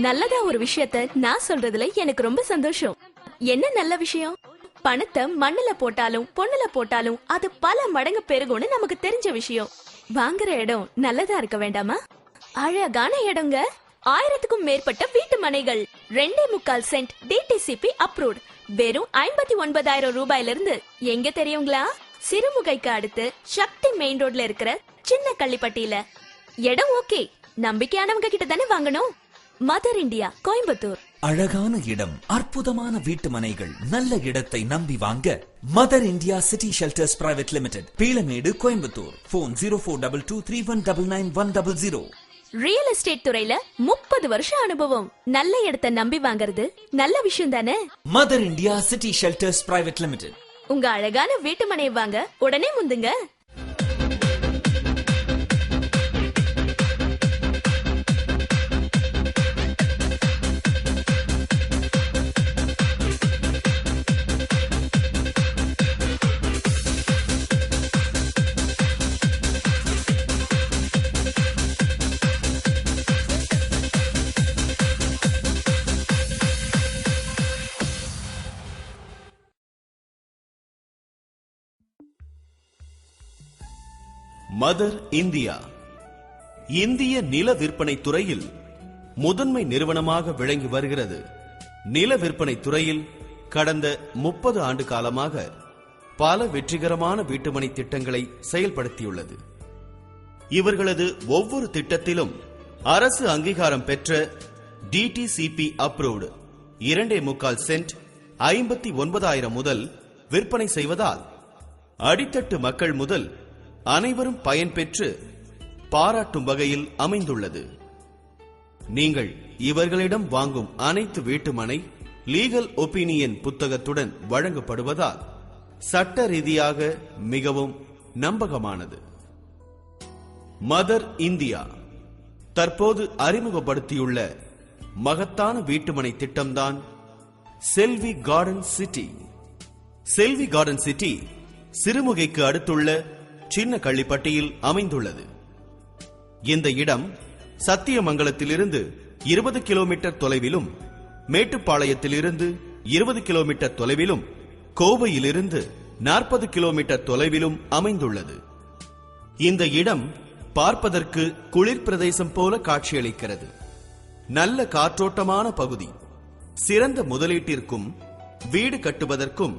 நல்லதா ஒரு விஷயத்த நான் சொல்றதுல எனக்கு ரொம்ப சந்தோஷம். என்ன நல்ல விஷயம்? பணத்தை மண்ணுல போட்டாலும் பொண்ணுல போட்டாலும் அது பல மடங்கு பெருகும்னு நமக்கு தெரிஞ்ச விஷயம். வாங்குற இடம் நல்லதா இருக்க வேண்டாமா? அழகான இடங்க, 1000க்கும் மேற்பட்ட வீட்டு மனைகள், 2.25 சென்ட் டிடிசிபி அப்ரூவ்ட், வெறும் 59,000 ரூபாயில இருந்து. எங்க தெரியுங்களா? சிறுமுகைக்கு அடுத்து சக்தி மெயின் ரோட்ல இருக்கிற சின்ன கள்ளிப்பட்டியில. இடம் ஓகே, நம்பிக்கையானவங்க கிட்ட தானே வாங்கணும். Mother India, Coimbatore. அழகான இடம், அற்புதமான வீட்டு மனைகள், நல்ல இடத்தை நம்பி வாங்க mother India city shelters private limited, Peelamedu, Coimbatore. Phone 0422319910. Real estate துறையில 30 வருஷம் அனுபவம். நல்ல இடத்தை நம்பி வாங்குறது நல்ல விஷயம் தானே. Mother India city shelters private limited. உங்க அழகான வீட்டு மனையை வாங்க உடனே முந்துங்க. மதர் இந்தியா இந்திய நில விற்பனை துறையில் முதன்மை நிறுவனமாக விளங்கி வருகிறது. நில விற்பனை துறையில் கடந்த 30 ஆண்டு காலமாக பல வெற்றிகரமான வீட்டுமனை திட்டங்களை செயல்படுத்தியுள்ளது. இவர்களது ஒவ்வொரு திட்டத்திலும் அரசு அங்கீகாரம் பெற்ற டிடிசிபி அப்ரூவ்டு 2.25 சென்ட் 59,000 முதல் விற்பனை செய்வதால் அடித்தட்டு மக்கள் முதல் அனைவரும் பயன்பெற்று பாராட்டும் வகையில் அமைந்துள்ளது. நீங்கள் இவர்களிடம் வாங்கும் அனைத்து வீட்டுமனை லீகல் ஒப்பீனியன் புத்தகத்துடன் வழங்கப்படுவதால் சட்ட ரீதியாக மிகவும் நம்பகமானது. மதர் இந்தியா தற்போது அறிமுகப்படுத்தியுள்ள மகத்தான வீட்டுமனை திட்டம்தான் செல்வி கார்டன் சிட்டி. செல்வி கார்டன் சிட்டி சிறுமுகைக்கு அடுத்துள்ள சின்ன கள்ளிப்பட்டியில் அமைந்துள்ளது. இந்த இடம் சத்தியமங்கலத்திலிருந்து 20 கிலோமீட்டர் தொலைவிலும், மேட்டுப்பாளையத்திலிருந்து 20 கிலோமீட்டர் தொலைவிலும், கோவையிலிருந்து 40 கிலோமீட்டர் தொலைவிலும் அமைந்துள்ளது. இந்த இடம் பார்ப்பதற்கு குளிர் பிரதேசம் போல காட்சியளிக்கிறது. நல்ல காற்றோட்டமான பகுதி. சிறந்த முதலீட்டிற்கும் வீடு கட்டுவதற்கும்,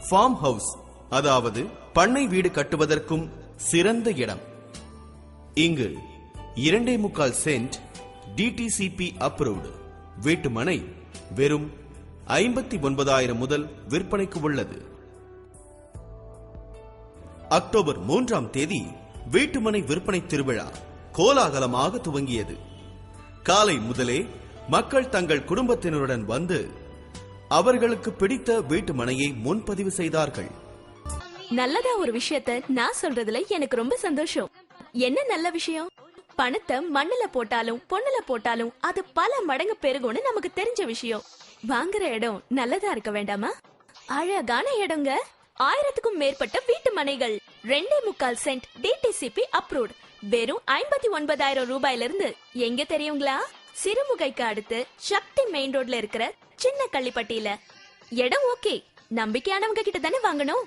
ஃபார்ம் ஹவுஸ் அதாவது பண்ணை வீடு கட்டுவதற்கும் சிறந்த இடம். இங்கு 2.25 சென்ட் டிடிசிபி அப்ரூவ்டு வீட்டுமனை வெறும் 59,000 முதல் விற்பனைக்கு உள்ளது. அக்டோபர் 3ஆம் தேதி வீட்டுமனை விற்பனை திருவிழா கோலாகலமாக துவங்கியது. காலை முதலே மக்கள் தங்கள் குடும்பத்தினருடன் வந்து அவர்களுக்கு பிடித்த வீட்டுமனையை முன்பதிவு செய்தார்கள். நல்லதா ஒரு விஷயத்த நான் சொல்றதுல எனக்கு ரொம்ப சந்தோஷம். என்ன நல்ல விஷயம்? பணத்தை மண்ணுல போட்டாலும் பொண்ணுல போட்டாலும் அது பல மடங்கு பெருகும்னு நமக்கு தெரிஞ்ச விஷயம். வாங்குற இடம் நல்லதா இருக்க வேண்டாமா? அழகான இடங்க, 1000க்கும் மேற்பட்ட வீட்டு மனைகள், 2.25 சென்ட் டிடிசிபி அப்ரூவ்ட், வெறும் 59,000 ரூபாயில இருந்து. எங்க தெரியுங்களா? சிறுமுகைக்கு அடுத்து சக்தி மெயின் ரோட்ல இருக்கிற சின்ன கள்ளிப்பட்டியில. இடம் ஓகே, நம்பிக்கையானவங்க கிட்ட தானே வாங்கணும்.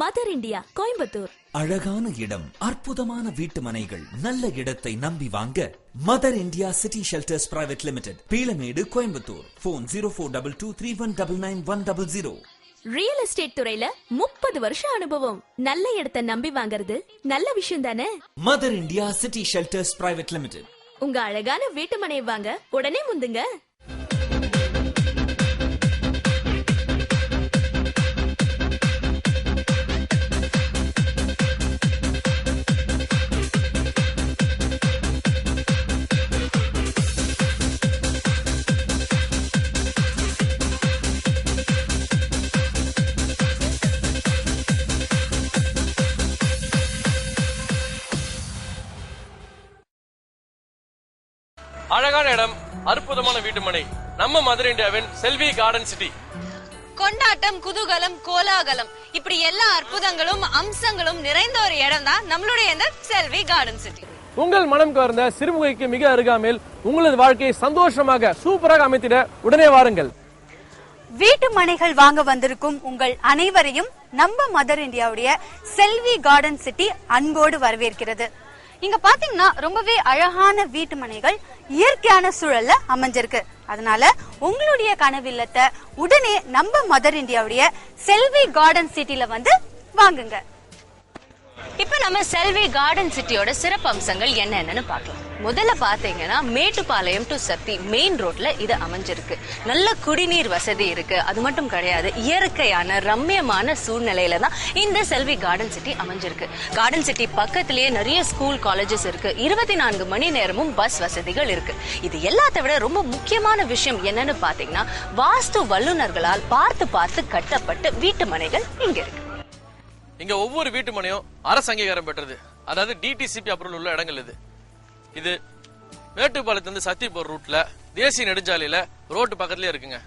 Mother India, Coimbatore. அழகான இடம், அற்புதமான வீட்டு மனைகள், நல்ல இடத்தை நம்பி வாங்க mother India city shelters private limited, Peelamedu, Coimbatore. Phone 0422319910. Real estate துறையில 30 வருஷம் அனுபவம். நல்ல இடத்தை நம்பி வாங்குறது நல்ல விஷயம் தானே. Mother India city shelters private limited. உங்க அழகான வீட்டு மனையை வாங்க உடனே முந்துங்க. அழகான இடம், அற்புதமான வீட்டுமனை, நம்ம மதர் இந்தியாவின் செல்வி கார்டன் சிட்டி. கொண்டாட்டம், குதூகலம், கோலாகலம், இப்படி எல்லா அற்புதங்களும் அம்சங்களும் நிறைந்த ஒரு இடம் தான் நம்மளுடைய இந்த செல்வி கார்டன் சிட்டி. உங்கள் மனம் கவர்ந்த சிறுமுகைக்கு மிக அருகாமையில் உங்களது வாழ்க்கையை சந்தோஷமாக சூப்பராக அமைத்திட உடனே வாருங்கள். வீட்டு மனைகள் வாங்க வந்திருக்கும் உங்கள் அனைவரையும் நம்ம மதர் இந்தியாவுடைய செல்வி கார்டன் சிட்டி அன்போடு வரவேற்கிறது. இங்க பாத்தீங்கன்னா ரொம்பவே அழகான வீட்டு மனைகள் இயற்கையான சூழல்ல அமைஞ்சிருக்கு. அதனால உங்களுடைய கனவில்லத்தை உடனே நம்ம மதர் இந்தியாவுடைய செல்வி கார்டன் சிட்டில வந்து வாங்குங்க. இப்ப நம்ம செல்வி கார்டன் சிட்டியோட சிறப்பு அம்சங்கள் என்னன்னு பார்க்கலாம். முதல்ல பாத்தீங்கன்னா மேட்டுப்பாளையம் டு சத்தி மெயின் ரோட்ல இது அமைஞ்சிருக்கு. நல்ல குடிநீர் வசதி இருக்கு. அது மட்டும் கிடையாது, இயற்கையான ரம்யமான சூழ்நிலையில தான் இந்த செல்வி கார்டன் சிட்டி அமைஞ்சிருக்கு. கார்டன் சிட்டி பக்கத்திலேயே நிறைய ஸ்கூல் காலேஜஸ் இருக்கு. 24 மணி நேரமும் பஸ் வசதிகள் இருக்கு. இது எல்லாத்தை விட ரொம்ப முக்கியமான விஷயம் என்னன்னு பாத்தீங்கன்னா, வாஸ்து வல்லுநர்களால் பார்த்து கட்டப்பட்ட வீட்டு மனைகள் இங்க இருக்கு. இங்க ஒவ்வொரு வீட்டு மனையும் அரசு அங்கீகாரம் பெற்றது, அதாவது டிடிசிபி அப்ரூவல் உள்ள இடங்கள். இது மேட்டுப்பாளையத்திலிருந்து சத்தி போற ரூட்ல தேசிய நெடுஞ்சாலையில ரோட்டு பக்கத்துலயே இருக்குங்க.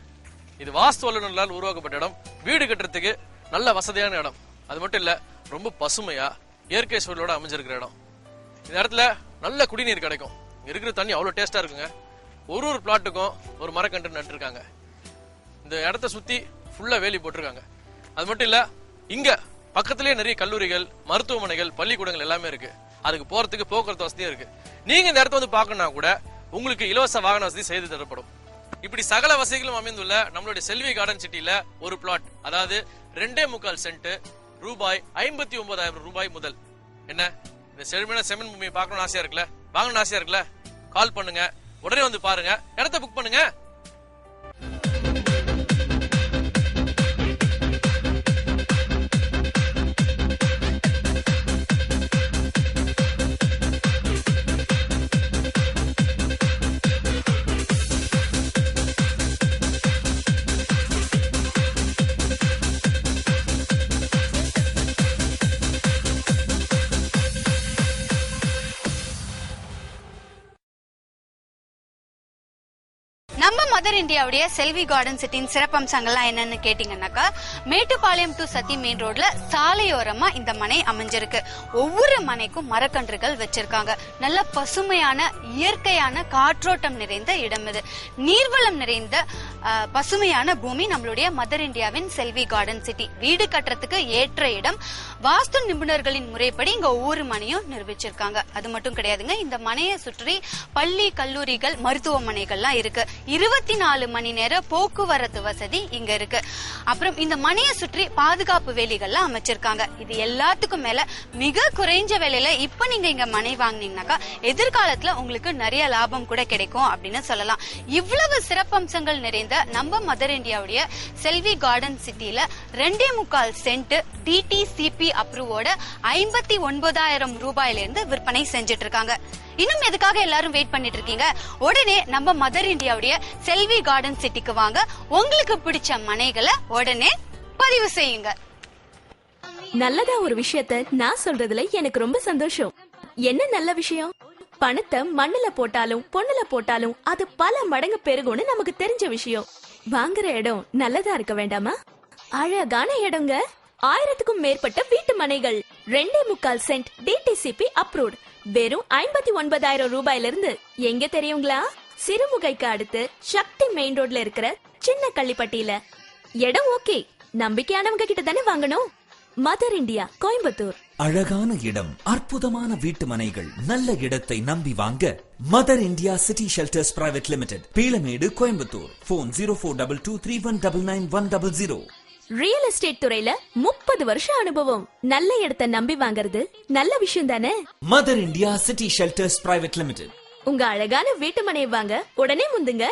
இது வாஸ்து வல்லுநர்களால் உருவாக்கப்பட்ட இடம். வீடு கட்டுறதுக்கு நல்ல வசதியான இடம். அது மட்டும் இல்ல, ரொம்ப பசுமையா இயற்கை சூழலோட அமைஞ்சிருக்கிற இடம். இந்த இடத்துல நல்ல குடிநீர் கிடைக்கும். இருக்கிற தண்ணி அவ்வளவு டேஸ்டா இருக்குங்க. ஒரு பிளாட்டுக்கும் ஒரு மரக்கன்று நட்டுருக்காங்க. இந்த இடத்த சுத்தி ஃபுல்லா வேலி போட்டிருக்காங்க. அது மட்டும் இல்ல, இங்க பக்கத்திலேயே நிறைய கல்லூரிகள், மருத்துவமனைகள், பள்ளிக்கூடங்கள் எல்லாமே இருக்கு. அதுக்கு போறதுக்கு போக்குவரத்து வசதியும் இருக்கு. நீங்க இந்த இடத்த வந்து பார்க்கணும்னா கூட உங்களுக்கு இலவச வாகன வசதி செய்து தரப்படும். இப்படி சகல வசதிகளும் அமைந்துள்ள நம்மளுடைய செல்வி கார்டன் சிட்டில ஒரு பிளாட், அதாவது 2.25 சென்ட் ரூபாய் 59,000 ரூபாய் முதல். என்ன இந்த செழுமையான செம்மன் பூமியை பார்க்கணும்னு ஆசையா இருக்குல்ல, வாங்கணும்னு ஆசையா இருக்குல்ல, கால் பண்ணுங்க, உடனே வந்து பாருங்க, இடத்த புக் பண்ணுங்க. நம்ம மதர் இந்தியாவுடைய செல்வி கார்டன் சிட்டின் சிறப்பம்சங்கள்லாம் என்னன்னு கேட்டீங்கன்னாக்கா, மேட்டுப்பாளையம் டு சத்தி மெயின் ரோட்ல சாலையோரமா இந்த மனை அமைஞ்சிருக்கு. ஒவ்வொரு மனைக்கும் மரக்கன்றுகள் வச்சிருக்காங்க. நல்ல பசுமையான இயற்கையான காற்றோட்டம் நிறைந்த இடம் இது. நீர்வளம் நிறைந்த பசுமையான பூமி நம்மளுடைய மதர் இந்தியாவின் செல்வி கார்டன் சிட்டி. வீடு கட்டுறதுக்கு ஏற்ற இடம். வாஸ்து நிபுணர்களின் முறைப்படி இங்க ஒவ்வொரு மனையும் நிரூபிச்சிருக்காங்க. அது மட்டும் கிடையாதுங்க, இந்த மனையை சுற்றி பள்ளி, கல்லூரிகள், மருத்துவமனைகள்லாம் இருக்கு. 24 மணி நேர போக்குவரத்து வசதி இங்க இருக்கு. அப்புறம் இந்த மனையை சுற்றி பாதுகாப்பு வேலிகள்லாம் அமைச்சிருக்காங்க. இது எல்லாத்துக்கும் மேல மிக குறைஞ்ச விலையில இப்ப நீங்க இங்க மனை வாங்கினீங்கன்னாக்கா எதிர்காலத்துல உங்களுக்கு நிறைய லாபம் கூட கிடைக்கும் அப்படின்னு சொல்லலாம். இவ்வளவு சிறப்பம்சங்கள் நிறைந்த நம்ம மதர் இந்தியாவுடைய செல்வி கார்டன் சிட்டில 2.25 சென்ட் டிடிசிபி அப்ரூவோட 59,000 ரூபாயில இருந்து விற்பனை செஞ்சிட்டு இருக்காங்க. இன்னும் எதுக்காக எல்லாரும் வெயிட் பண்ணிட்டு இருக்கீங்க? உடனே நம்ம மதர் இந்தியாவுடைய செல்வி கார்டன் சிட்டிக்கு வாங்க. உங்களுக்கு பிடிச்ச மனைகளை உடனே பதிவு செய்யுங்க. நல்லதா ஒரு விஷயத்த நான் சொல்றதுல எனக்கு ரொம்ப சந்தோஷம். என்ன நல்ல விஷயம்? பணத்தை மண்ணுல போட்டாலும் பொண்ணுல போட்டாலும் அது பல மடங்கு பெருகும்னு நமக்கு தெரிஞ்ச விஷயம். வாங்குற இடம் நல்லதா இருக்க வேண்டாமா? அழகான இடங்க. 1000க்கும் மேற்பட்ட வீட்டு மனைகள், 2.25 சென்ட் டிடிசிபி அப்ரூவ்ட், வெறும் 59,000 ரூபாயில இருந்து. எங்க தெரியுங்களா? சிறுமுகைக்கு அடுத்து சக்தி மெயின் ரோட்ல இருக்கிற சின்ன கள்ளிப்பட்டியில. இடம் ஓகே, நம்பிக்கையானவங்க கிட்ட தானே வாங்கணும். Mother India, Coimbatore. அழகான இடம், அற்புதமான வீட்டு மனைகள், நல்ல இடத்தை நம்பி வாங்க mother India city shelters private limited, Peelamedu, Coimbatore. Phone 0422319900. Real estate துறையில 30 வருஷம் அனுபவம். நல்ல இடத்தை நம்பி வாங்குறது நல்ல விஷயம் தானே. Mother India city shelters private limited. உங்க அழகான வீட்டு மனையை வாங்க உடனே முந்துங்க.